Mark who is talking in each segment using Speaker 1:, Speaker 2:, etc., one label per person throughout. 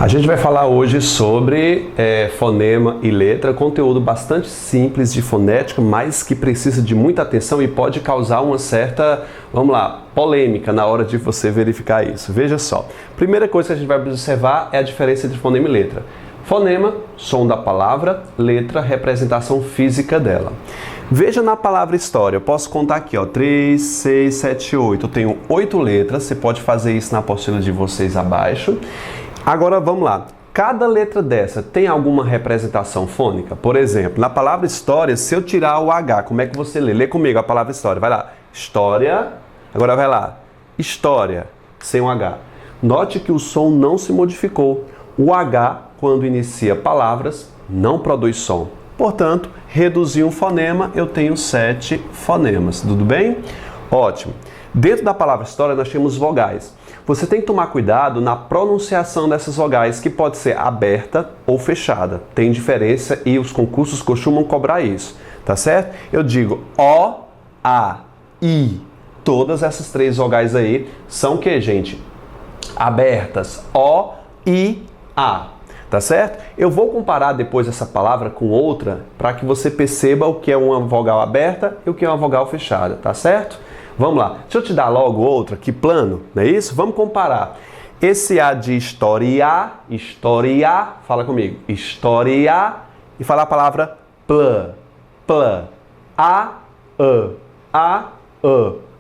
Speaker 1: A gente vai falar hoje sobre fonema e letra, conteúdo bastante simples de fonética, mas que precisa de muita atenção e pode causar uma certa, vamos lá, polêmica na hora de você verificar isso. Veja só, primeira coisa que a gente vai observar é a diferença entre fonema e letra. Fonema, som da palavra, letra, representação física dela. Veja na palavra história, eu posso contar aqui, ó, 3, 6, 7, 8. Eu tenho 8 letras, você pode fazer isso na apostila de vocês abaixo. Agora vamos lá, cada letra dessa tem alguma representação fônica? Por exemplo, na palavra história, se eu tirar o H, como é que você lê? Lê comigo a palavra história, vai lá, história, agora vai lá, história, sem o H. Note que o som não se modificou, o H, quando inicia palavras, não produz som. Portanto, reduzir um fonema, eu tenho 7 fonemas, tudo bem? Ótimo. Dentro da palavra história nós temos vogais. Você tem que tomar cuidado na pronunciação dessas vogais, que pode ser aberta ou fechada. Tem diferença e os concursos costumam cobrar isso, tá certo? Eu digo O, A, I. Todas essas 3 vogais aí são o que, gente? Abertas. O, I, A. Tá certo? Eu vou comparar depois essa palavra com outra para que você perceba o que é uma vogal aberta e o que é uma vogal fechada, tá certo? Vamos lá, deixa eu te dar logo outra, que plano, não é isso? Vamos comparar. Esse A de história, fala comigo, história, e fala a palavra pl,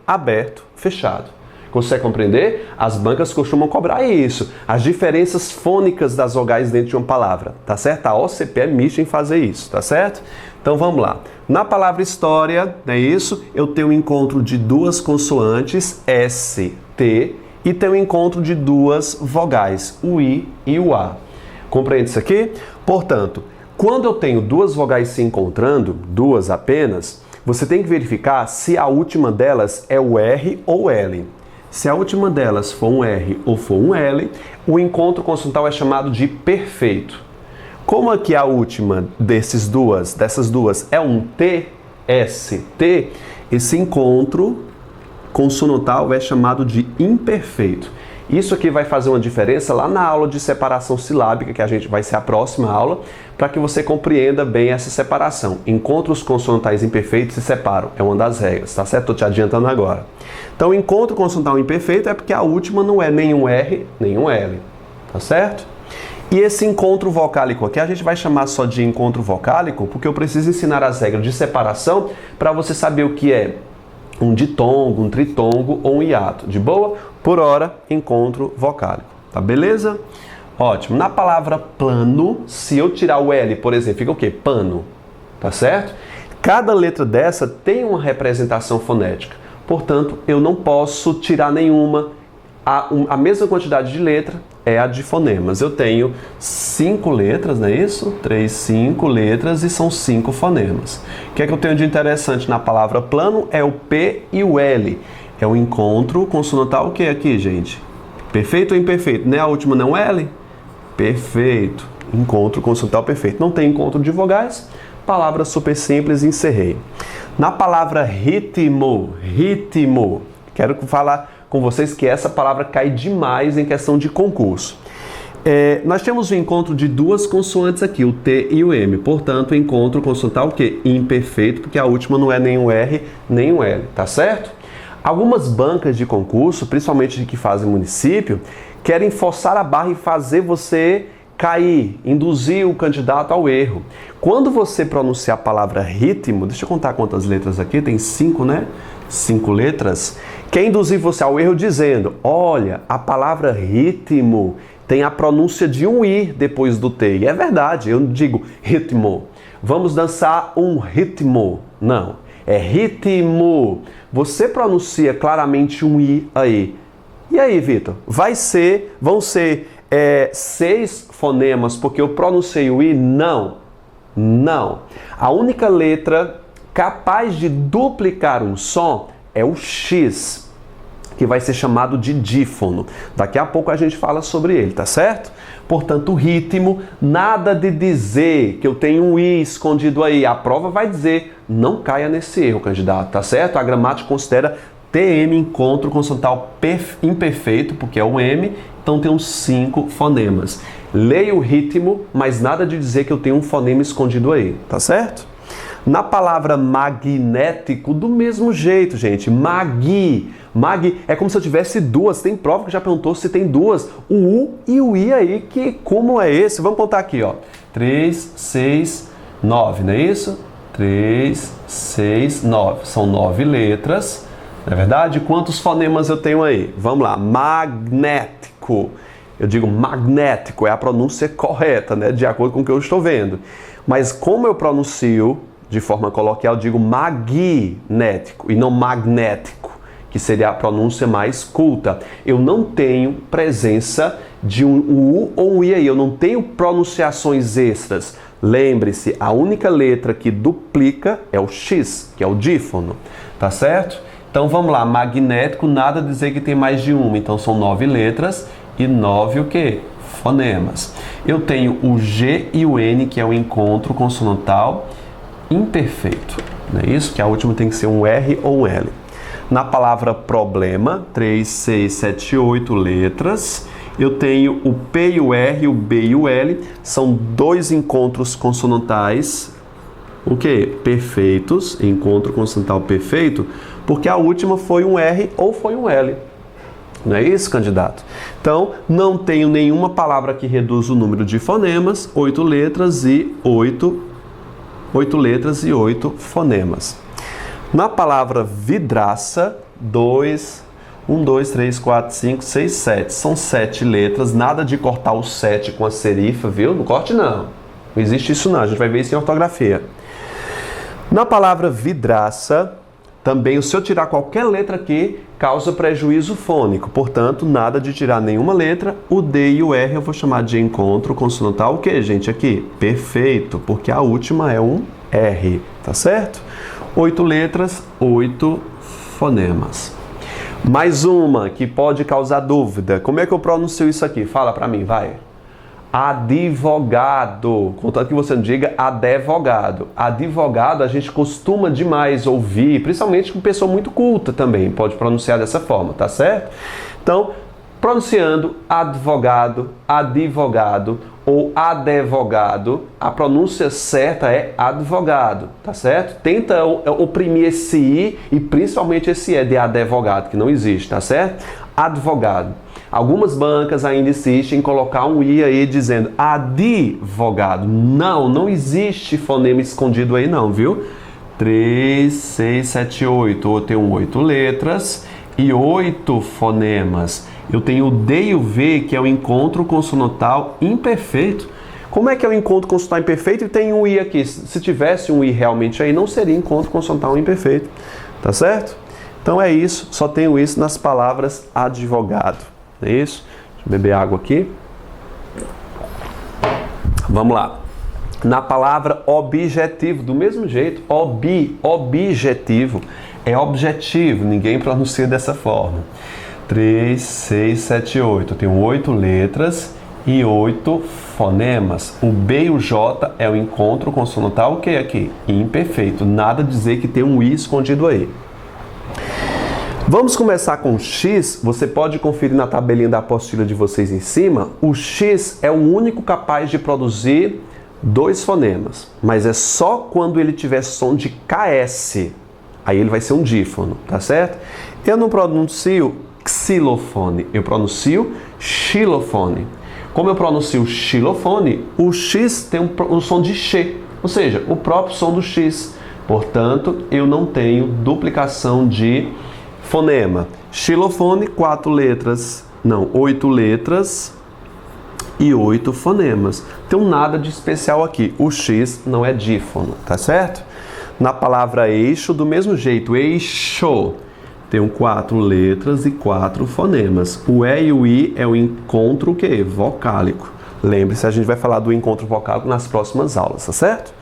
Speaker 1: aberto, fechado. Consegue compreender? As bancas costumam cobrar isso, as diferenças fônicas das vogais dentro de uma palavra, tá certo? A OCP é mista em fazer isso, tá certo? Então vamos lá. Na palavra história, não é isso? Eu tenho um encontro de 2 consoantes, S, T, e tenho um encontro de 2 vogais, o I e o A. Compreende isso aqui? Portanto, quando eu tenho 2 vogais se encontrando, 2 apenas, você tem que verificar se a última delas é o R ou L. Se a última delas for um R ou for um L, o encontro consonantal é chamado de perfeito. Como aqui a última dessas duas é um T, S, T, esse encontro consonantal é chamado de imperfeito. Isso aqui vai fazer uma diferença lá na aula de separação silábica, que vai ser a próxima aula, para que você compreenda bem essa separação. Encontros consonantais imperfeitos se separam, é uma das regras, tá certo? Estou te adiantando agora. Então, encontro consonantal imperfeito é porque a última não é nem um R, nem um L, tá certo? E esse encontro vocálico aqui, a gente vai chamar só de encontro vocálico, porque eu preciso ensinar as regras de separação para você saber o que é um ditongo, um tritongo ou um hiato. De boa? Por hora, encontro vocálico. Tá beleza? Ótimo. Na palavra plano, se eu tirar o L, por exemplo, fica o quê? Pano. Tá certo? Cada letra dessa tem uma representação fonética. Portanto, eu não posso tirar nenhuma. A mesma quantidade de letra é a de fonemas. Eu tenho 5 letras, não é isso? 3, 5 letras e são 5 fonemas. O que é que eu tenho de interessante na palavra plano? É o P e o L. É o encontro consonantal, o que é aqui, gente? Perfeito ou imperfeito? Não é a última, não L? Perfeito. Encontro consonantal perfeito. Não tem encontro de vogais. Palavra super simples, encerrei. Na palavra ritmo, quero falar com vocês que essa palavra cai demais em questão de concurso. Nós temos o encontro de 2 consoantes aqui, o T e o M. Portanto, o encontro consonantal o quê? Imperfeito, porque a última não é nem um R, nem um L, tá certo? Algumas bancas de concurso, principalmente de que fazem município, querem forçar a barra e fazer você cair, induzir o candidato ao erro. Quando você pronunciar a palavra ritmo, deixa eu contar quantas letras aqui, tem 5, né? 5 letras. Quer induzir você ao erro dizendo, olha, a palavra ritmo tem a pronúncia de um I depois do T. E é verdade, eu não digo ritmo. Vamos dançar um ritmo. Não, é ritmo. Você pronuncia claramente um I aí. E aí, Vitor? Vão ser 6 fonemas porque eu pronunciei o I? Não. Não. A única letra capaz de duplicar um som é o X, que vai ser chamado de dífono. Daqui a pouco a gente fala sobre ele, tá certo? Portanto, o ritmo, nada de dizer que eu tenho um I escondido aí. A prova vai dizer, não caia nesse erro, candidato, tá certo? A gramática considera TM, encontro consonantal imperfeito, porque é o M, então tem uns 5 fonemas. Leio o ritmo, mas nada de dizer que eu tenho um fonema escondido aí, tá certo? Na palavra magnético, do mesmo jeito, gente. Magui é como se eu tivesse duas. Tem prova que já perguntou se tem duas. O U e o I aí, que como é esse? Vamos contar aqui, ó. 3, 6, 9, não é isso? 3, 6, 9. São 9 letras, não é verdade? Quantos fonemas eu tenho aí? Vamos lá. Magnético. Eu digo magnético, é a pronúncia correta, né? De acordo com o que eu estou vendo. Mas como eu pronuncio de forma coloquial, eu digo magnético e não magnético, que seria a pronúncia mais culta. Eu não tenho presença de um U ou um I aí, eu não tenho pronunciações extras. Lembre-se, a única letra que duplica é o X, que é o dífono, tá certo? Então vamos lá, magnético, nada dizer que tem mais de uma, então são 9 letras e 9 o quê? Fonemas. Eu tenho o G e o N, que é o encontro consonantal imperfeito, não é isso? Que a última tem que ser um R ou um L. Na palavra problema, 3, 6, 7, 8 letras, eu tenho o P e o R, o B e o L, são dois encontros consonantais, o quê? Perfeitos, encontro consonantal perfeito, porque a última foi um R ou foi um L. Não é isso, candidato? Então, não tenho nenhuma palavra que reduza o número de fonemas, 8 letras e 8 fonemas. Na palavra vidraça, 1, 2, 3, 4, 5, 6, 7. São 7 letras, nada de cortar o 7 com a serifa, viu? Não corte não. Não existe isso não, a gente vai ver isso em ortografia. Na palavra vidraça, também, se eu tirar qualquer letra aqui, causa prejuízo fônico. Portanto, nada de tirar nenhuma letra. O D e o R eu vou chamar de encontro consonantal. O que, gente? Aqui, perfeito, porque a última é um R, tá certo? 8 letras, 8 fonemas. Mais uma que pode causar dúvida. Como é que eu pronuncio isso aqui? Fala pra mim, vai. Advogado, contanto que você não diga advogado. Advogado a gente costuma demais ouvir, principalmente com pessoa muito culta também, pode pronunciar dessa forma, tá certo? Então, pronunciando advogado, advogado ou advogado, a pronúncia certa é advogado, tá certo? Tenta oprimir esse I e principalmente esse E de advogado, que não existe, tá certo? Advogado. Algumas bancas ainda insistem em colocar um I aí dizendo advogado. Não existe fonema escondido aí não, viu? 3, 6, 7, 8. Eu tenho 8 letras e 8 fonemas. Eu tenho o D e o V, que é o encontro consonantal imperfeito. Como é que é o encontro consonantal imperfeito e tem um I aqui? Se tivesse um I realmente aí, não seria encontro consonantal imperfeito. Tá certo? Então é isso, só tenho isso nas palavras advogado. É isso? Deixa eu beber água aqui. Vamos lá. Na palavra objetivo, do mesmo jeito, objetivo é objetivo, ninguém pronuncia dessa forma. 3, 6, 7, 8. Eu tenho 8 letras e 8 fonemas. O B e o J é o encontro consonantal, o que é aqui? Imperfeito. Nada dizer que tem um I escondido aí. Vamos começar com o X. Você pode conferir na tabelinha da apostila de vocês em cima. O X é o único capaz de produzir 2 fonemas, mas é só quando ele tiver som de KS. Aí ele vai ser um dífono, tá certo? Eu não pronuncio xilofone, eu pronuncio xilofone. Como eu pronuncio xilofone, o X tem um som de X, ou seja, o próprio som do X. Portanto, eu não tenho duplicação de fonema. Xilofone, 8 letras e 8 fonemas. Tem nada de especial aqui. O X não é dífono, tá certo? Na palavra eixo, do mesmo jeito, eixo. Tem 4 letras e 4 fonemas. O E e o I é o encontro o quê? Vocálico. Lembre-se, a gente vai falar do encontro vocálico nas próximas aulas, tá certo?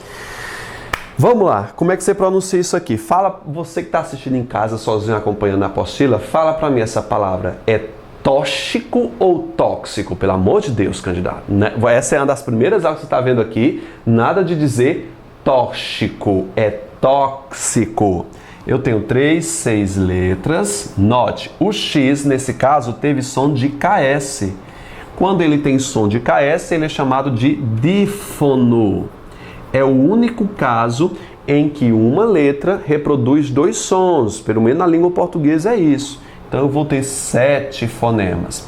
Speaker 1: Vamos lá, como é que você pronuncia isso aqui? Fala, você que está assistindo em casa sozinho acompanhando a apostila, fala para mim essa palavra. É tóxico ou tóxico? Pelo amor de Deus, candidato. Essa é uma das primeiras aulas que você está vendo aqui. Nada de dizer tóxico, é tóxico. Eu tenho 3, 6 letras. Note, o X, nesse caso, teve som de KS. Quando ele tem som de KS, ele é chamado de dífono. É o único caso em que uma letra reproduz dois sons, pelo menos na língua portuguesa é isso. Então eu vou ter 7 fonemas.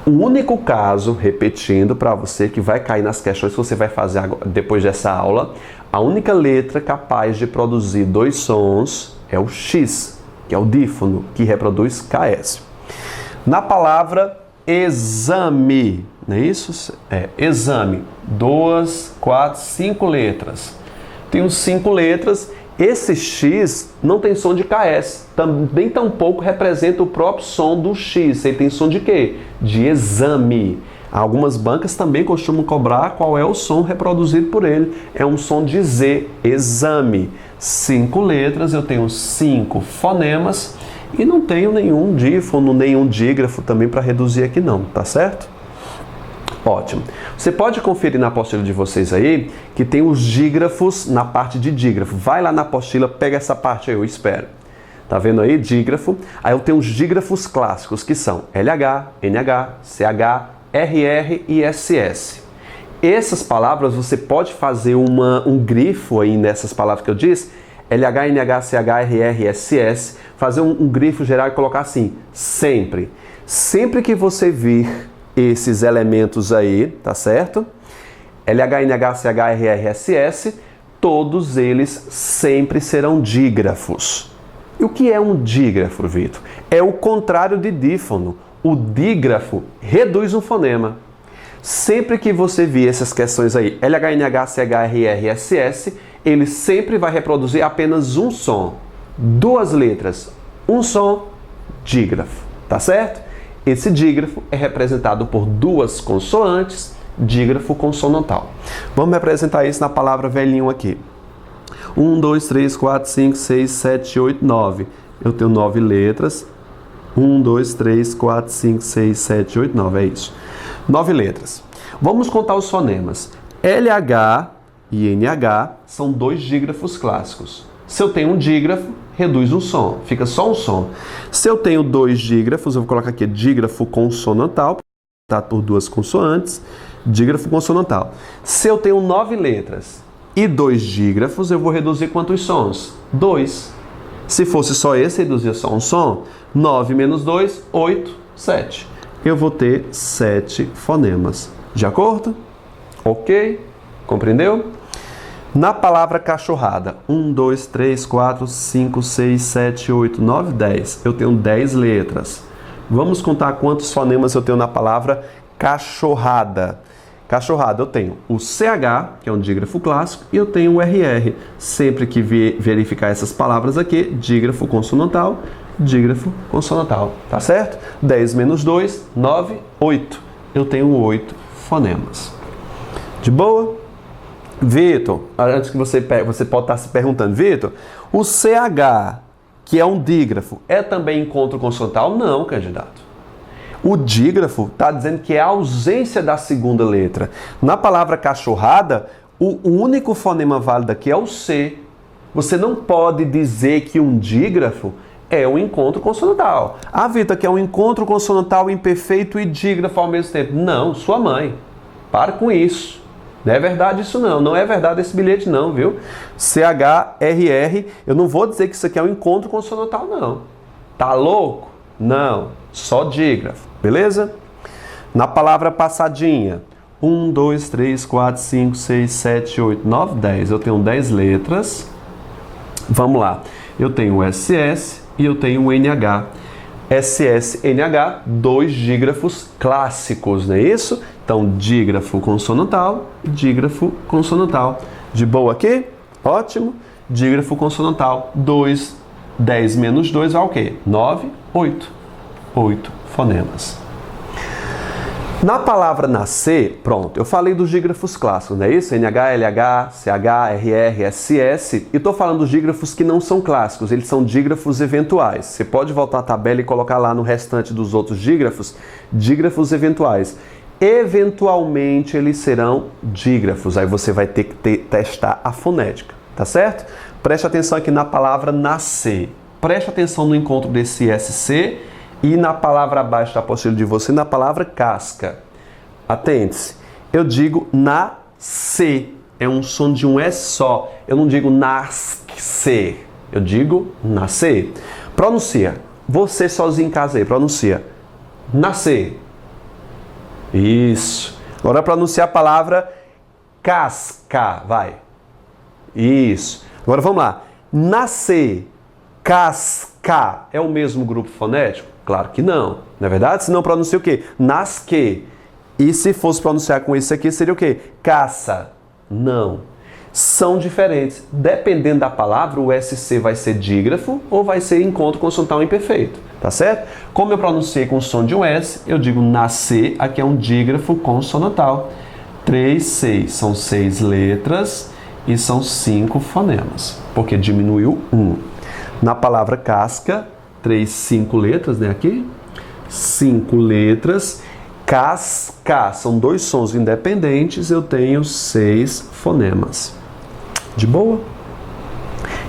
Speaker 1: O único caso, repetindo para você que vai cair nas questões que você vai fazer agora, depois dessa aula, a única letra capaz de produzir dois sons é o X, que é o dífono, que reproduz KS. Na palavra exame, não é isso? Exame. 2, 4, 5 letras. Tem os 5 letras. Esse X não tem som de KS. Nem tampouco representa o próprio som do X. Ele tem som de quê? De exame. Algumas bancas também costumam cobrar qual é o som reproduzido por ele. É um som de Z, exame. 5 letras, eu tenho 5 fonemas e não tenho nenhum dífono, nenhum dígrafo também para reduzir aqui não, tá certo? Ótimo. Você pode conferir na apostila de vocês aí que tem os dígrafos na parte de dígrafo. Vai lá na apostila, pega essa parte aí, eu espero. Tá vendo aí? Dígrafo. Aí eu tenho os dígrafos clássicos que são LH, NH, CH, RR e SS. Essas palavras você pode fazer um grifo aí nessas palavras que eu disse, LH, NH, CH, RR, SS, fazer um grifo geral e colocar assim, sempre. Sempre que você vir esses elementos aí, tá certo? LH, NH, CH, RR, SS, todos eles sempre serão dígrafos. E o que é um dígrafo, Vitor? É o contrário de dífono. O dígrafo reduz um fonema. Sempre que você vir essas questões aí, LH, NH, CH, RR, SS, ele sempre vai reproduzir apenas um som. 2 letras, um som, dígrafo. Tá certo? Esse dígrafo é representado por 2 consoantes, dígrafo consonantal. Vamos representar isso na palavra velhinho aqui. 1, 2, 3, 4, 5, 6, 7, 8, 9. Eu tenho 9 letras. 1, 2, 3, 4, 5, 6, 7, 8, 9. É isso. 9 letras. Vamos contar os fonemas. LH e NH são 2 dígrafos clássicos. Se eu tenho um dígrafo, reduz um som. Fica só um som. Se eu tenho 2 dígrafos, eu vou colocar aqui dígrafo consonantal, tá, por 2 consoantes, dígrafo consonantal. Se eu tenho 9 letras e 2 dígrafos, eu vou reduzir quantos sons? 2. Se fosse só esse, reduzia só um som. 9 menos 2, 8, 7. Eu vou ter 7 fonemas. De acordo? Ok? Compreendeu? Na palavra cachorrada, 1, 2, 3, 4, 5, 6, 7, 8, 9, 10. Eu tenho 10 letras. Vamos contar quantos fonemas eu tenho na palavra cachorrada. Cachorrada, eu tenho o CH, que é um dígrafo clássico, e eu tenho o RR. Sempre que verificar essas palavras aqui, dígrafo consonantal, tá certo? 10 menos 2, 9, 8. Eu tenho 8 fonemas. De boa? Vitor, antes que você pode estar se perguntando, Vitor, o CH, que é um dígrafo, é também encontro consonantal? Não, candidato. O dígrafo está dizendo que é a ausência da segunda letra. Na palavra cachorrada, o único fonema válido aqui é o C. Você não pode dizer que um dígrafo é um encontro consonantal. Ah, Vitor, que é um encontro consonantal imperfeito e dígrafo ao mesmo tempo. Não, sua mãe. Para com isso. Não é verdade isso não. Não é verdade esse bilhete não, viu? CHRR, eu não vou dizer que isso aqui é um encontro consonantal, não. Tá louco? Não. Só dígrafo. Beleza? Na palavra passadinha. 1, 2, 3, 4, 5, 6, 7, 8, 9, 10. Eu tenho 10 letras. Vamos lá. Eu tenho o SS e eu tenho o NH. SS, NH, 2 dígrafos clássicos, não é isso? Então, dígrafo consonantal, dígrafo consonantal. De boa aqui? Ótimo. Dígrafo consonantal, 2, 10 menos 2 vai o quê? 9, 8. 8 fonemas. Na palavra nascer, pronto, eu falei dos dígrafos clássicos, não é isso? NH, LH, CH, RR, SS. E estou falando dos dígrafos que não são clássicos, eles são dígrafos eventuais. Você pode voltar à tabela e colocar lá no restante dos outros dígrafos, dígrafos eventuais. Eventualmente eles serão dígrafos, aí você vai ter que testar a fonética, tá certo? Preste atenção aqui na palavra nascer. Preste atenção no encontro desse SC e na palavra abaixo da apostila de você, na palavra casca. Atente-se. Eu digo nascer. É um som de um S só. Eu não digo nascer. Eu digo nascer. Pronuncia. Você sozinho em casa aí, pronuncia. Nascer. Isso. Agora pronunciar a palavra casca. Vai. Isso. Agora vamos lá. Nascer. Casca. É o mesmo grupo fonético? Claro que não. Não é verdade? Senão pronuncia o quê? Nasque. E se fosse pronunciar com isso aqui, seria o quê? Caça. Não. São diferentes. Dependendo da palavra, o SC vai ser dígrafo ou vai ser encontro consonantal imperfeito. Tá certo? Como eu pronunciei com o som de um S, eu digo nascer, aqui é um dígrafo consonantal. 3, 6. São 6 letras e são 5 fonemas, porque diminuiu 1. Na palavra casca, 3, 5 letras, né? Aqui. 5 letras. Casca, são 2 sons independentes, eu tenho 6 fonemas. De boa?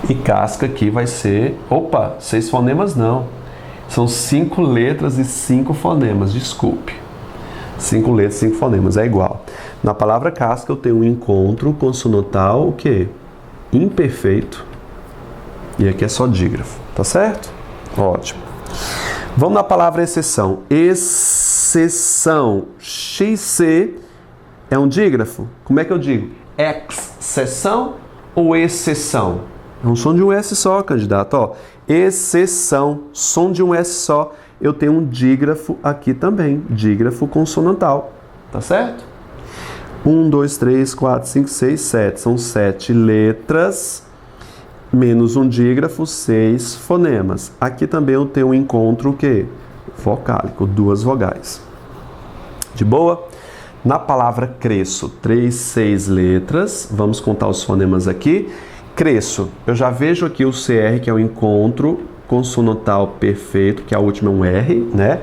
Speaker 1: E casca aqui vai ser... Opa, 6 fonemas não. São 5 letras e 5 fonemas, desculpe. 5 letras e 5 fonemas, é igual. Na palavra casca eu tenho um encontro consonantal, o quê? Imperfeito. E aqui é só dígrafo, tá certo? Ótimo. Vamos na palavra exceção. Exceção. XC é um dígrafo? Como é que eu digo? Exceção ou exceção? É um som de um S só, candidato. Ó, exceção, som de um S só. Eu tenho um dígrafo aqui também. Dígrafo consonantal. Tá certo? 1, 2, 3, 4, 5, 6, 7. São 7 letras. Menos um dígrafo, 6 fonemas. Aqui também eu tenho um encontro, o quê? Vocálico, 2 vogais. De boa? Na palavra cresço, 3, 6 letras. Vamos contar os fonemas aqui. Cresço, eu já vejo aqui o CR, que é o encontro consonantal perfeito, que a última é um R, né?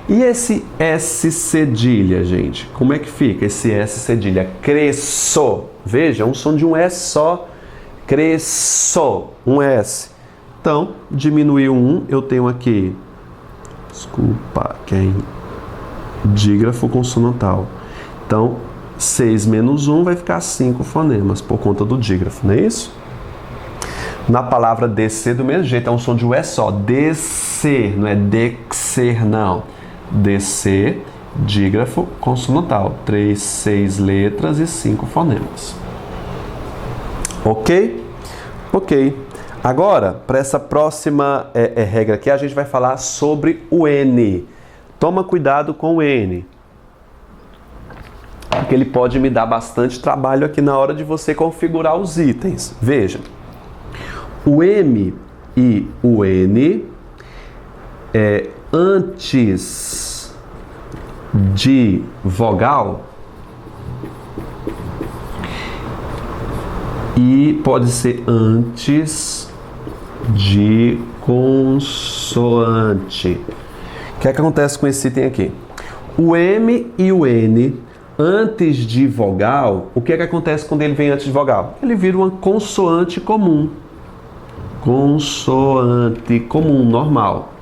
Speaker 1: E esse S cedilha, gente? Como é que fica esse S cedilha? Cresço. Veja, é um som de um S só. Cresço, um S. Então, diminuiu 1, eu tenho aqui, desculpa, dígrafo consonantal. Então, 6 menos 1 vai ficar 5 fonemas, por conta do dígrafo, não é isso? Na palavra descer, do mesmo jeito, é um som de U é só. Descer, não é dexer, não. Descer, dígrafo consonantal. 3, 6 letras e 5 fonemas. Ok? Ok. Agora, para essa próxima regra aqui, a gente vai falar sobre o N. Toma cuidado com o N, porque ele pode me dar bastante trabalho aqui na hora de você configurar os itens. Veja, o M e o N, antes de vogal, e pode ser antes de consoante. O que é que acontece com esse item aqui? O M e o N, antes de vogal, o que é que acontece quando ele vem antes de vogal? Ele vira uma consoante comum. Consoante comum, normal.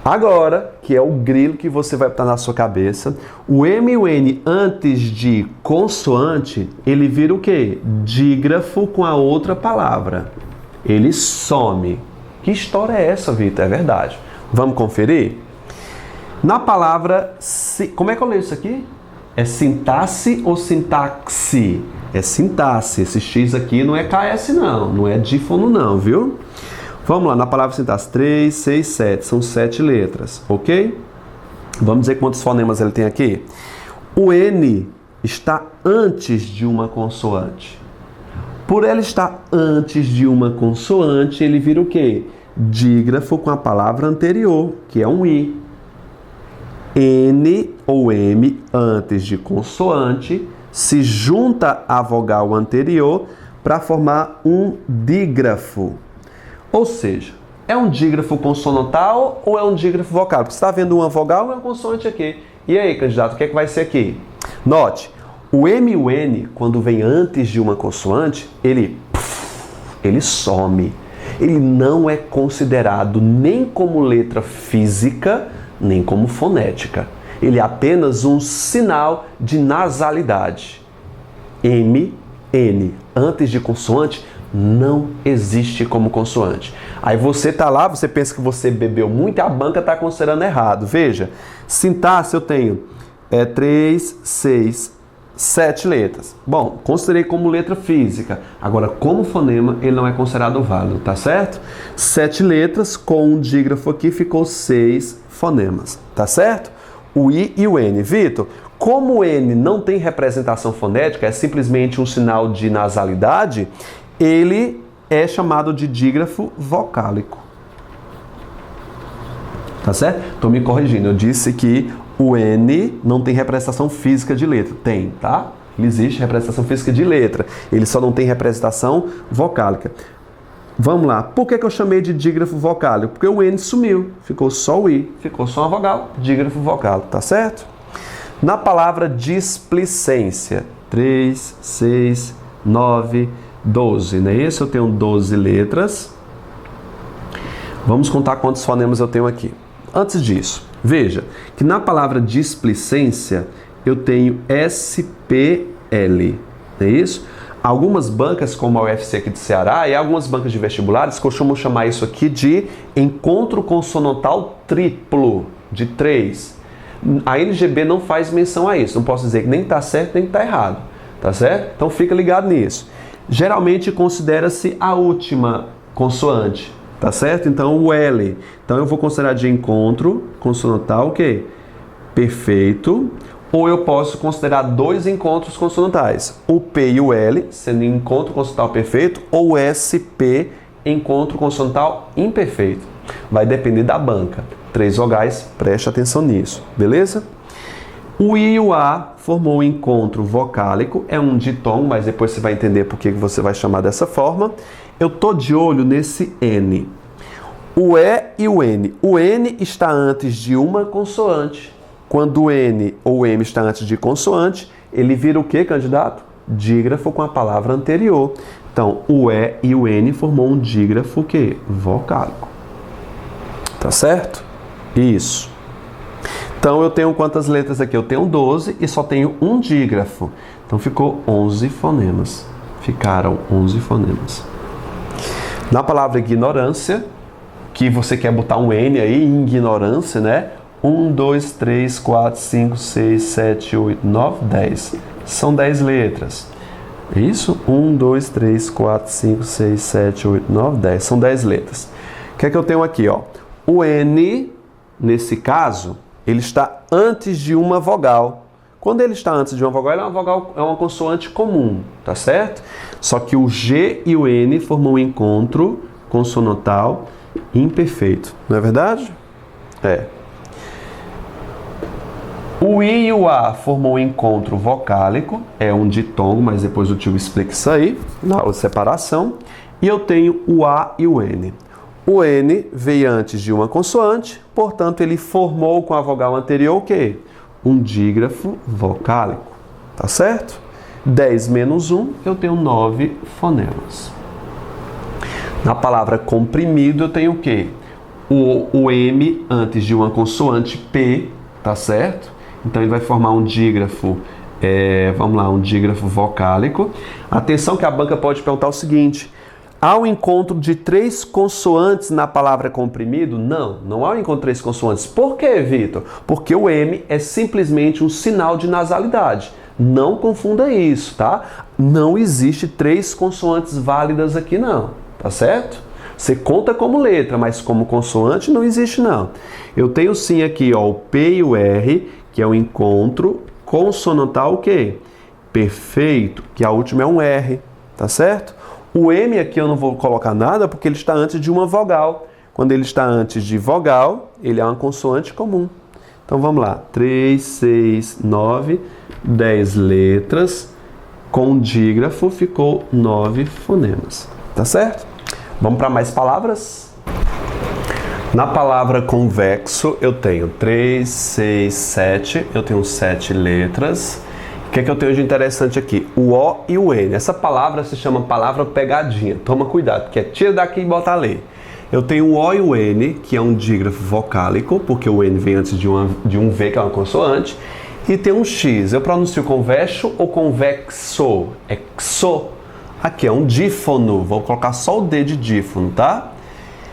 Speaker 1: Agora, que é o grilo que você vai botar na sua cabeça, o M e o N antes de consoante, ele vira o quê? Dígrafo com a outra palavra. Ele some. Que história é essa, Vitor? É verdade. Vamos conferir? Na palavra... Como é que eu leio isso aqui? É sintaxe ou sintaxe? É sintaxe. Esse X aqui não é KS não. Não é dífono não, viu? Vamos lá, na palavra sintaxe. 3, 6, 7. São 7 letras, ok? Vamos dizer quantos fonemas ele tem aqui? O N está antes de uma consoante. Por ela estar antes de uma consoante, ele vira o quê? Dígrafo com a palavra anterior, que é um I. N ou M antes de consoante se junta à vogal anterior para formar um dígrafo. Ou seja, é um dígrafo consonantal ou é um dígrafo vocal? Você está vendo uma vogal ou uma consoante aqui? E aí, candidato, o que é que vai ser aqui? Note, o M e o N, quando vem antes de uma consoante, ele some. Ele não é considerado nem como letra física, nem como fonética. Ele é apenas um sinal de nasalidade. M, N, antes de consoante, não existe como consoante. Aí você tá lá, você pensa que você bebeu muito e a banca está considerando errado. Veja, sintaxe eu tenho 3, 6, 7 letras. Bom, considerei como letra física. Agora, como fonema, ele não é considerado válido, tá certo? 7 letras, com um dígrafo aqui, ficou 6 fonemas, tá certo? O I e o N. Vitor, como o N não tem representação fonética, é simplesmente um sinal de nasalidade, ele é chamado de dígrafo vocálico. Tá certo? Estou me corrigindo, eu disse que o N não tem representação física de letra. Tem, tá? Ele existe representação física de letra. Ele só não tem representação vocálica. Vamos lá. Por que eu chamei de dígrafo vocálico? Porque o N sumiu. Ficou só o I. Ficou só uma vogal. Dígrafo vocálico. Tá certo? Na palavra displicência. 3, 6, 9, 12. Não é isso? Eu tenho 12 letras. Vamos contar quantos fonemas eu tenho aqui. Antes disso, veja que na palavra displicência eu tenho SPL, não é isso? Algumas bancas, como a UFC aqui de Ceará, e algumas bancas de vestibulares costumam chamar isso aqui de encontro consonantal triplo, de 3. A NGB não faz menção a isso, não posso dizer que nem está certo nem está errado, tá certo? Então fica ligado nisso. Geralmente considera-se a última consoante. Tá certo? Então, o L. Então, eu vou considerar de encontro consonantal o quê? Perfeito. Ou eu posso considerar 2 encontros consonantais. O P e o L, sendo encontro consonantal perfeito, ou o SP, encontro consonantal imperfeito. Vai depender da banca. 3 vogais, preste atenção nisso. Beleza? O I e o A formou um encontro vocálico. É um ditongo, mas depois você vai entender por que você vai chamar dessa forma. Eu tô de olho nesse N. O E e o N. O N está antes de uma consoante. Quando o N ou o M está antes de consoante, ele vira o que, candidato? Dígrafo com a palavra anterior. Então, o E e o N formou um dígrafo o quê? Vocálico. Tá certo? Isso. Então, eu tenho quantas letras aqui? Eu tenho 12 e só tenho um dígrafo. Então, ficou 11 fonemas. Ficaram 11 fonemas. Na palavra ignorância, que você quer botar um N aí, ignorância, né? 1, 2, 3, 4, 5, 6, 7, 8, 9, 10. São 10 letras. Isso? 1, 2, 3, 4, 5, 6, 7, 8, 9, 10. São 10 letras. O que é que eu tenho aqui, ó? O N, nesse caso, ele está antes de uma vogal. Quando ele está antes de uma vogal, ele é uma consoante comum, tá certo? Só que o G e o N formam um encontro consonantal imperfeito, não é verdade? É. O I e o A formam um encontro vocálico, é um ditongo, mas depois o tio explica isso aí, na aula de separação. E eu tenho o A e o N. O N veio antes de uma consoante, portanto ele formou com a vogal anterior o quê? Um dígrafo vocálico, tá certo? 10 menos 1, eu tenho 9 fonemas. Na palavra comprimido, eu tenho o quê? O M antes de uma consoante P, tá certo? Então, ele vai formar um dígrafo, vamos lá, um dígrafo vocálico. Atenção que a banca pode perguntar o seguinte: há o encontro de 3 consoantes na palavra comprimido? Não, não há o encontro de 3 consoantes. Por quê, Vitor? Porque o M é simplesmente um sinal de nasalidade. Não confunda isso, tá? Não existe 3 consoantes válidas aqui, não. Tá certo? Você conta como letra, mas como consoante não existe, não. Eu tenho sim aqui, ó, o P e o R, que é o encontro consonantal o quê? Perfeito, que a última é um R, tá certo? O M aqui eu não vou colocar nada porque ele está antes de uma vogal. Quando ele está antes de vogal, ele é uma consoante comum. Então vamos lá, 3, 6, 9, 10 letras, com dígrafo ficou 9 fonemas, tá certo? Vamos para mais palavras? Na palavra convexo eu tenho 3, 6, 7, eu tenho 7 letras. O que é que eu tenho de interessante aqui? O O e o N. Essa palavra se chama palavra pegadinha. Toma cuidado, porque é tira daqui e bota ali. Eu tenho o O e o N, que é um dígrafo vocálico, porque o N vem antes de um V, que é uma consoante. E tem um X. Eu pronuncio convexo ou convexo? É xo. Aqui é um dífono. Vou colocar só o D de dífono, tá?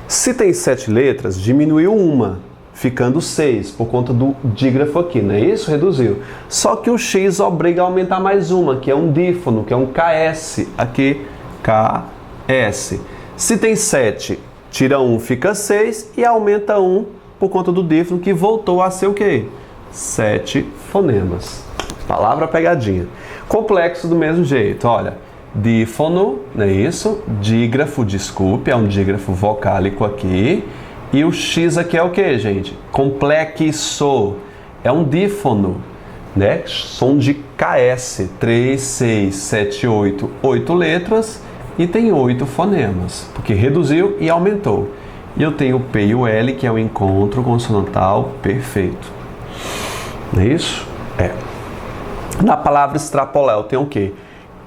Speaker 1: Se tem 7 letras, diminuiu uma, ficando 6, por conta do dígrafo aqui, não é isso? Reduziu. Só que o X obriga a aumentar mais uma, que é um dífono, que é um KS. Aqui, KS. Se tem 7, tira 1, fica 6 e aumenta 1 por conta do dífono, que voltou a ser o quê? 7 fonemas. Palavra pegadinha. Complexo do mesmo jeito, olha. Dífono, não é isso? Dígrafo, desculpe, é um dígrafo vocálico aqui. E o X aqui é o que, gente? Complexo. É um dífono, né? Som de KS. 3, 6, 7, 8. 8 letras e tem 8 fonemas, porque reduziu e aumentou. E eu tenho o P e o L, que é o encontro consonantal perfeito. Não é isso? É. Na palavra extrapolar, eu tenho o quê?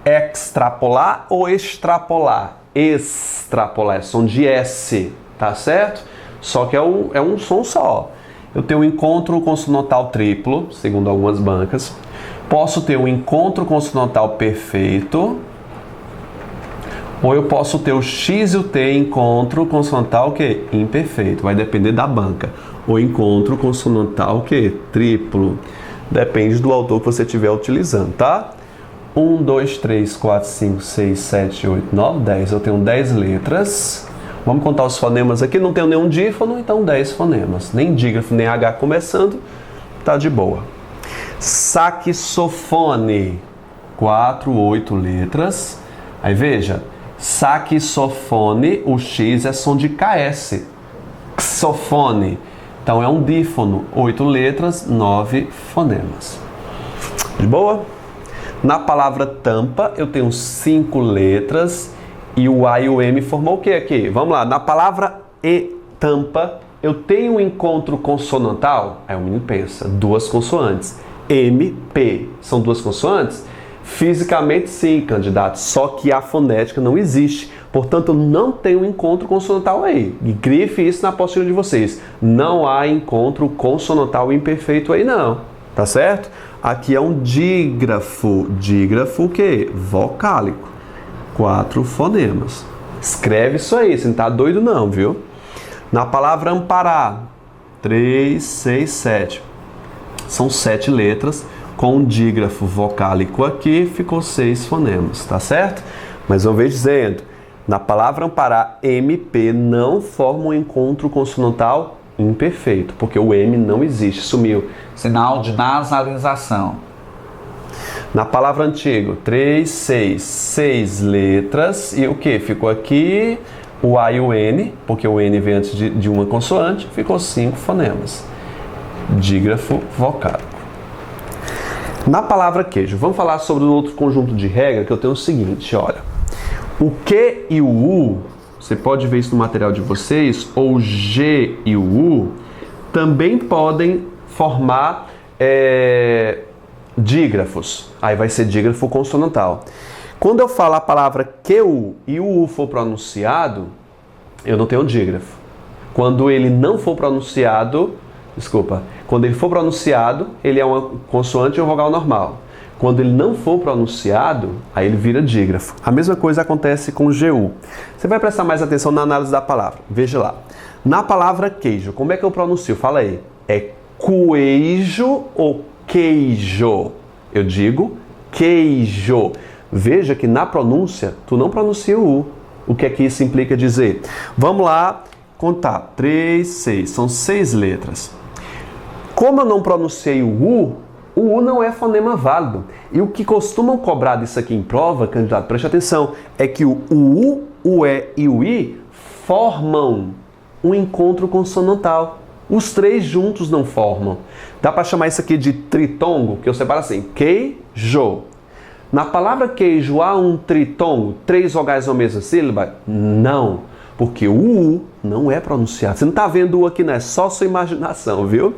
Speaker 1: Extrapolar ou extrapolar? Extrapolar é som de S, tá certo? Só que é um som só. Eu tenho um encontro consonantal triplo, segundo algumas bancas. Posso ter um encontro consonantal perfeito. Ou eu posso ter o X e o T encontro consonantal o quê? Imperfeito. Vai depender da banca. O encontro consonantal o quê? Triplo. Depende do autor que você estiver utilizando, tá? 1, 2, 3, 4, 5, 6, 7, 8, 9, 10. Eu tenho 10 letras. Vamos contar os fonemas aqui. Não tenho nenhum dífono, então 10 fonemas. Nem dígrafo, nem H começando. Tá de boa. Saxofone. 4, 8 letras. Aí veja. Saxofone, o X é som de KS. Xofone. Então é um dífono. 8 letras, 9 fonemas. De boa? Na palavra tampa, eu tenho 5 letras e o A e o M formam o que aqui? Vamos lá, na palavra tampa, eu tenho um encontro consonantal? Aí o menino pensa, 2 consoantes. M, P, são 2 consoantes? Fisicamente sim, candidato, só que a fonética não existe. Portanto, não tem um encontro consonantal aí. E grife isso na apostila de vocês. Não há encontro consonantal imperfeito aí não, tá certo? Aqui é um dígrafo. Dígrafo o quê? Vocálico. 4 fonemas. Escreve isso aí, você não tá doido não, viu? Na palavra amparar, 3, 6, 7. São 7 letras, com um dígrafo vocálico aqui, ficou 6 fonemas, tá certo? Mas eu vejo dizendo, na palavra amparar, MP não forma um encontro consonantal imperfeito, porque o M não existe, sumiu. Sinal de nasalização. Na palavra antigo, 3, 6, 6 letras, e o que? Ficou aqui o A e o N, porque o N vem antes de uma consoante, ficou 5 fonemas. Dígrafo vocálico. Na palavra queijo, vamos falar sobre um outro conjunto de regra que eu tenho o seguinte, olha. O Q e o U, você pode ver isso no material de vocês, ou o G e o U, também podem formar dígrafos. Aí vai ser dígrafo consonantal. Quando eu falar a palavra QU e o U for pronunciado, eu não tenho dígrafo. Quando ele não for pronunciado, quando ele for pronunciado, ele é uma consoante ou vogal normal. Quando ele não for pronunciado, aí ele vira dígrafo. A mesma coisa acontece com o GU. Você vai prestar mais atenção na análise da palavra. Veja lá. Na palavra queijo, como é que eu pronuncio? Fala aí. É queijo ou queijo? Eu digo queijo. Veja que na pronúncia, tu não pronuncia o U. O que é que isso implica dizer? Vamos lá contar. 3, 6. São 6 letras. Como eu não pronunciei o U não é fonema válido. E o que costumam cobrar disso aqui em prova, candidato, preste atenção, é que o U, o E e o I formam um encontro consonantal. Os 3 juntos não formam. Dá para chamar isso aqui de tritongo, que eu separo assim, queijo. Na palavra queijo há um tritongo, 3 vogais na mesma sílaba? Não, porque o U não é pronunciado. Você não está vendo o U aqui, não, é só sua imaginação, viu?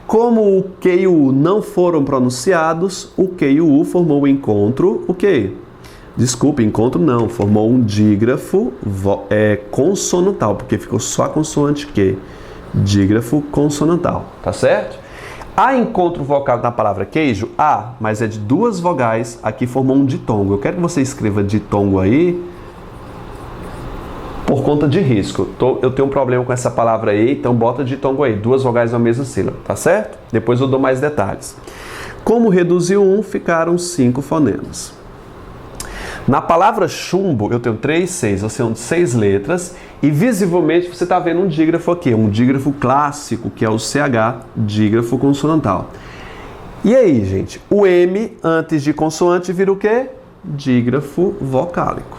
Speaker 1: Como o Q e o U não foram pronunciados, o Q e o U formou o encontro, o quê? Desculpe, encontro não. Formou um dígrafo consonantal, porque ficou só a consoante Q. Dígrafo consonantal, tá certo? Há encontro vocal na palavra queijo? Há, mas é de duas vogais. Aqui formou um ditongo. Eu quero que você escreva ditongo aí por conta de risco. Eu tenho um problema com essa palavra aí, então bota ditongo aí. Duas vogais na mesma sílaba, tá certo? Depois eu dou mais detalhes. Como reduziu um, ficaram 5 fonemas. Na palavra chumbo, eu tenho 3, 6, ou seja, 6 letras, e visivelmente você está vendo um dígrafo aqui, um dígrafo clássico, que é o CH, dígrafo consonantal. E aí, gente, o M antes de consoante vira o quê? Dígrafo vocálico.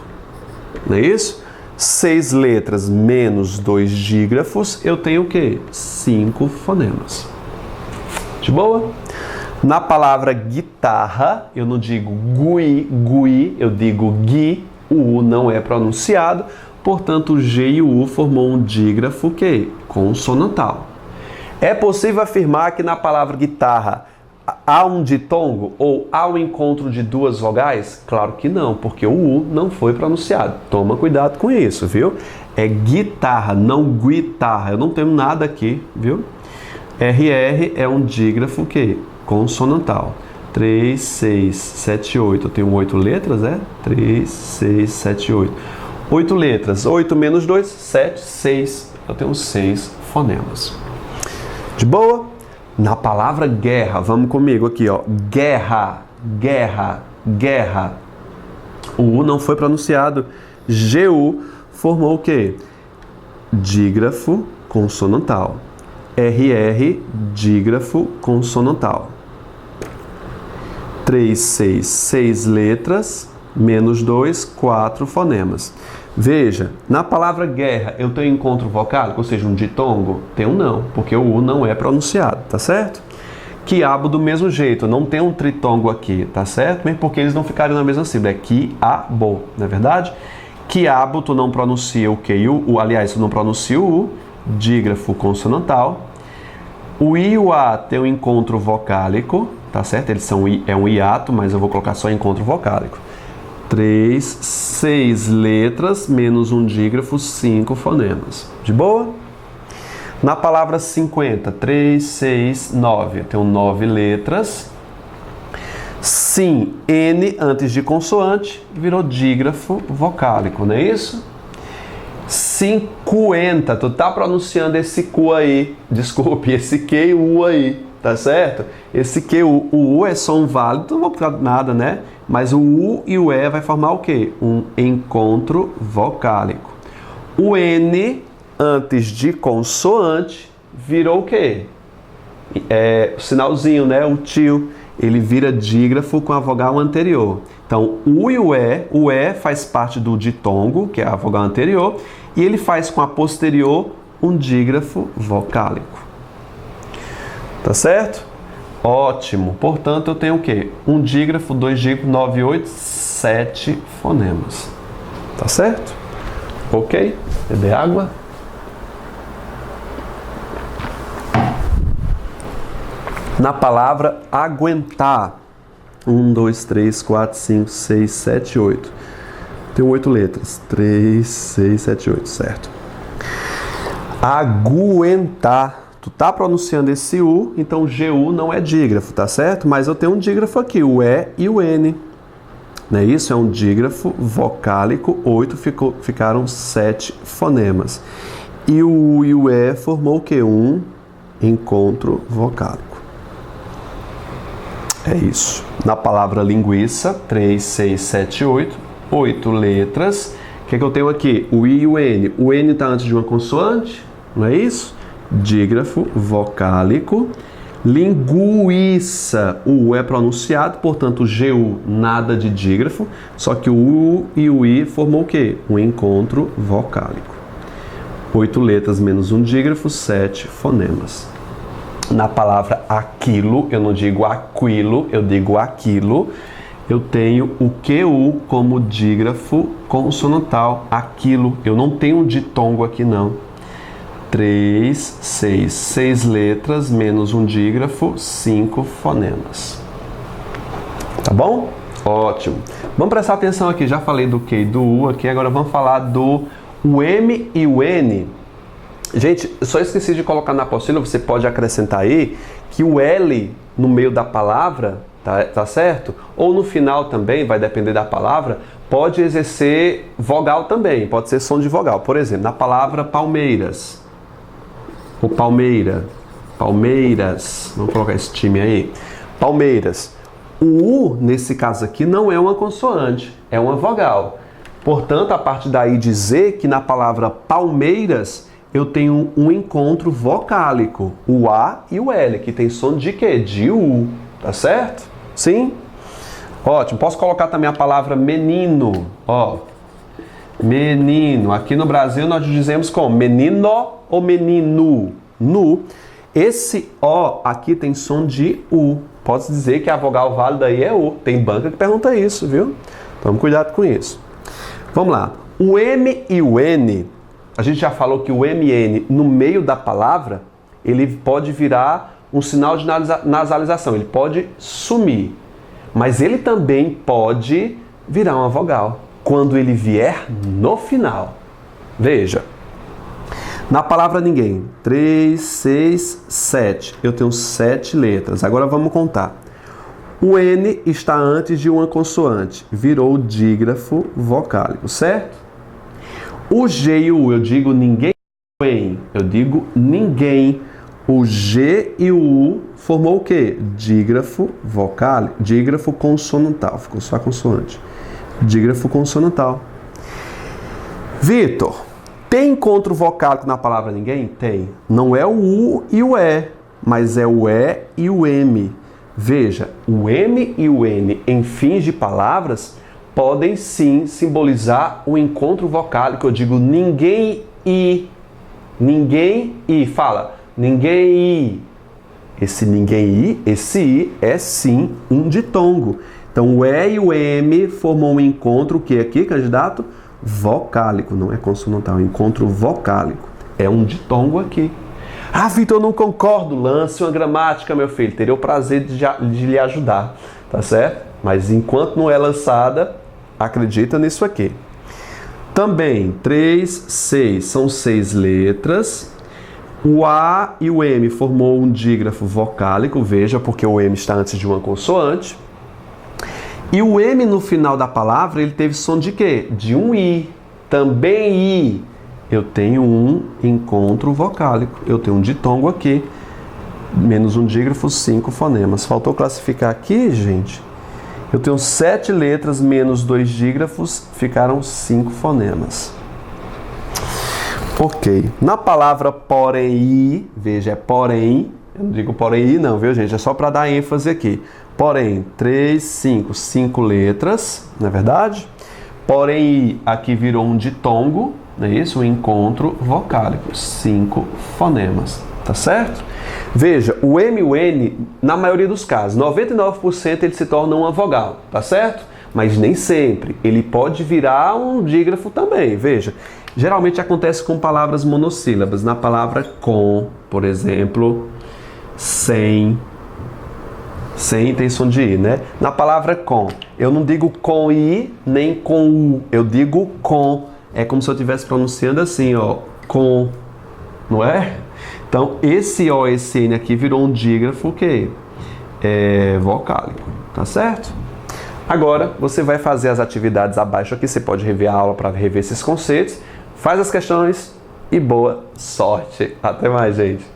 Speaker 1: Não é isso? 6 letras menos 2 dígrafos, eu tenho o quê? 5 fonemas. De boa? Na palavra guitarra, eu não digo gui, eu digo gui, o U não é pronunciado, portanto o G e o U formou um dígrafo que? Consonantal. É possível afirmar que na palavra guitarra há um ditongo ou há um encontro de duas vogais? Claro que não, porque o U não foi pronunciado. Toma cuidado com isso, viu? É guitarra, não guitarra. Eu não tenho nada aqui, viu? RR é um dígrafo que? Consonantal. 3, 6, 7, 8. Eu tenho 8 letras, é? 3, 6, 7, 8. 8 letras. 8 menos 2, 7, 6. Eu tenho 6 fonemas. De boa? Na palavra guerra, vamos comigo aqui, ó. Guerra, guerra, guerra. O U não foi pronunciado. GU formou o quê? Dígrafo consonantal. RR, dígrafo consonantal. 3, 6, 6 letras, menos 2, 4 fonemas. Veja, na palavra guerra, eu tenho encontro vocálico, ou seja, um ditongo? Tenho não, porque o U não é pronunciado, tá certo? Quiabo do mesmo jeito, não tem um tritongo aqui, tá certo? Mesmo porque eles não ficaram na mesma sílaba, é quiabo, não é verdade? Quiabo, tu não pronuncia o Q e o U, aliás, tu não pronuncia o U, dígrafo consonantal. O I e o A tem um encontro vocálico, tá certo? Eles são, é um hiato, mas eu vou colocar só encontro vocálico. 3, 6 letras, menos um dígrafo, 5 fonemas. De boa? Na palavra 50, 3, 6, 9. Eu tenho 9 letras. Sim, N antes de consoante, virou dígrafo vocálico, não é isso? 50, tu tá pronunciando esse Q aí, desculpe, esse Q e U aí, tá certo? Esse Q, o U é som válido, não vou ficar nada, né? Mas o U e o E vai formar o quê? Um encontro vocálico. O N antes de consoante virou o quê? O sinalzinho, né? O tio. Ele vira dígrafo com a vogal anterior. Então, o E faz parte do ditongo, que é a vogal anterior, e ele faz com a posterior um dígrafo vocálico. Tá certo? Ótimo. Portanto, eu tenho o quê? Um dígrafo, 2 dígrafos, 9, 8, 7 fonemas. Tá certo? Ok? Beber água. Na palavra aguentar. 1, 2, 3, 4, 5, 6, 7, 8. Tem 8 letras. 3, 6, 7, 8, certo. Aguentar. Tu tá pronunciando esse U, então GU não é dígrafo, tá certo? Mas eu tenho um dígrafo aqui, o E e o N. Não é isso? É um dígrafo vocálico. 8 ficaram 7 fonemas. E o U e o E formou o quê? Um encontro vocálico. É isso. Na palavra linguiça, 3, 6, 7, 8. 8 letras. O que é que eu tenho aqui? O I e o N. O N está antes de uma consoante, não é isso? Dígrafo vocálico. Linguiça. O U é pronunciado, portanto, o GU nada de dígrafo. Só que o U e o I formou o quê? Um encontro vocálico. 8 letras menos um dígrafo, 7 fonemas. Na palavra aquilo, eu não digo aquilo, eu digo aquilo. Eu tenho o QU como dígrafo consonantal, aquilo. Eu não tenho um ditongo aqui não. 3, 6. 6 letras menos um dígrafo, 5 fonemas. Tá bom? Ótimo. Vamos prestar atenção aqui, já falei do Q e do U aqui, agora vamos falar do o M e o N. Gente, só esqueci de colocar na apostila, você pode acrescentar aí, que o L no meio da palavra, tá certo? Ou no final também, vai depender da palavra, pode exercer vogal também, pode ser som de vogal. Por exemplo, na palavra Palmeiras, ou Palmeira, Palmeiras, vamos colocar esse time aí, Palmeiras. O U, nesse caso aqui, não é uma consoante, é uma vogal. Portanto, a partir daí dizer que na palavra Palmeiras eu tenho um encontro vocálico, o A e o L, que tem som de quê? De U, tá certo? Sim? Ótimo. Posso colocar também a palavra menino, ó. Menino. Aqui no Brasil nós dizemos como? Menino ou menino? Nu. Esse O aqui tem som de U. Pode dizer que a vogal válida aí é U. Tem banca que pergunta isso, viu? Tome cuidado com isso. Vamos lá. O M e o N, a gente já falou que o M e N no meio da palavra, ele pode virar um sinal de nasalização, ele pode sumir. Mas ele também pode virar uma vogal, quando ele vier no final. Veja. Na palavra ninguém, 3, 6, 7. Eu tenho 7 letras. Agora vamos contar. O N está antes de uma consoante. Virou dígrafo vocálico, certo? O G e o U, eu digo ninguém. Eu digo ninguém. O G e o U formou o quê? Dígrafo vocálico. Dígrafo consonantal. Ficou só a consoante. Dígrafo consonantal. Vitor. Tem encontro vocálico na palavra ninguém? Tem. Não é o U e o E, mas é o E e o M. Veja, o M e o N em fins de palavras podem sim simbolizar o encontro vocálico. Eu digo ninguém e. Ninguém e. Fala, ninguém e. Esse ninguém e, esse I é sim um ditongo. Então o E e o M formam um encontro, o que aqui, candidato? Vocálico, não é consonantal, é encontro vocálico. É um ditongo aqui. Ah, Vitor, eu não concordo. Lance uma gramática, meu filho. Teria o prazer de lhe ajudar, tá certo? Mas enquanto não é lançada, acredita nisso aqui. Também, 3, 6, são 6 letras. O A e o M formou um dígrafo vocálico, veja, porque o M está antes de uma consoante. E o M no final da palavra, ele teve som de quê? De um I. Também I. Eu tenho um encontro vocálico. Eu tenho um ditongo aqui. Menos um dígrafo, 5 fonemas. Faltou classificar aqui, gente. Eu tenho 7 letras menos 2 dígrafos. Ficaram 5 fonemas. Ok. Na palavra porém, veja, é porém. Eu não digo porém não, viu, gente? É só para dar ênfase aqui. Porém, 3, 5, 5 letras, não é verdade? Porém, aqui virou um ditongo, não é isso? Um encontro vocálico, 5 fonemas, tá certo? Veja, o M e o N, na maioria dos casos, 99% ele se torna uma vogal, tá certo? Mas nem sempre, ele pode virar um dígrafo também, veja. Geralmente acontece com palavras monossílabas, na palavra com, por exemplo, sem tem som de I, né? Na palavra com, eu não digo com I nem com U, eu digo com. É como se eu estivesse pronunciando assim, ó, com, não é? Então, esse O, esse N aqui virou um dígrafo, o quê? Vocálico, tá certo? Agora, você vai fazer as atividades abaixo aqui, você pode rever a aula para rever esses conceitos, faz as questões e boa sorte. Até mais, gente!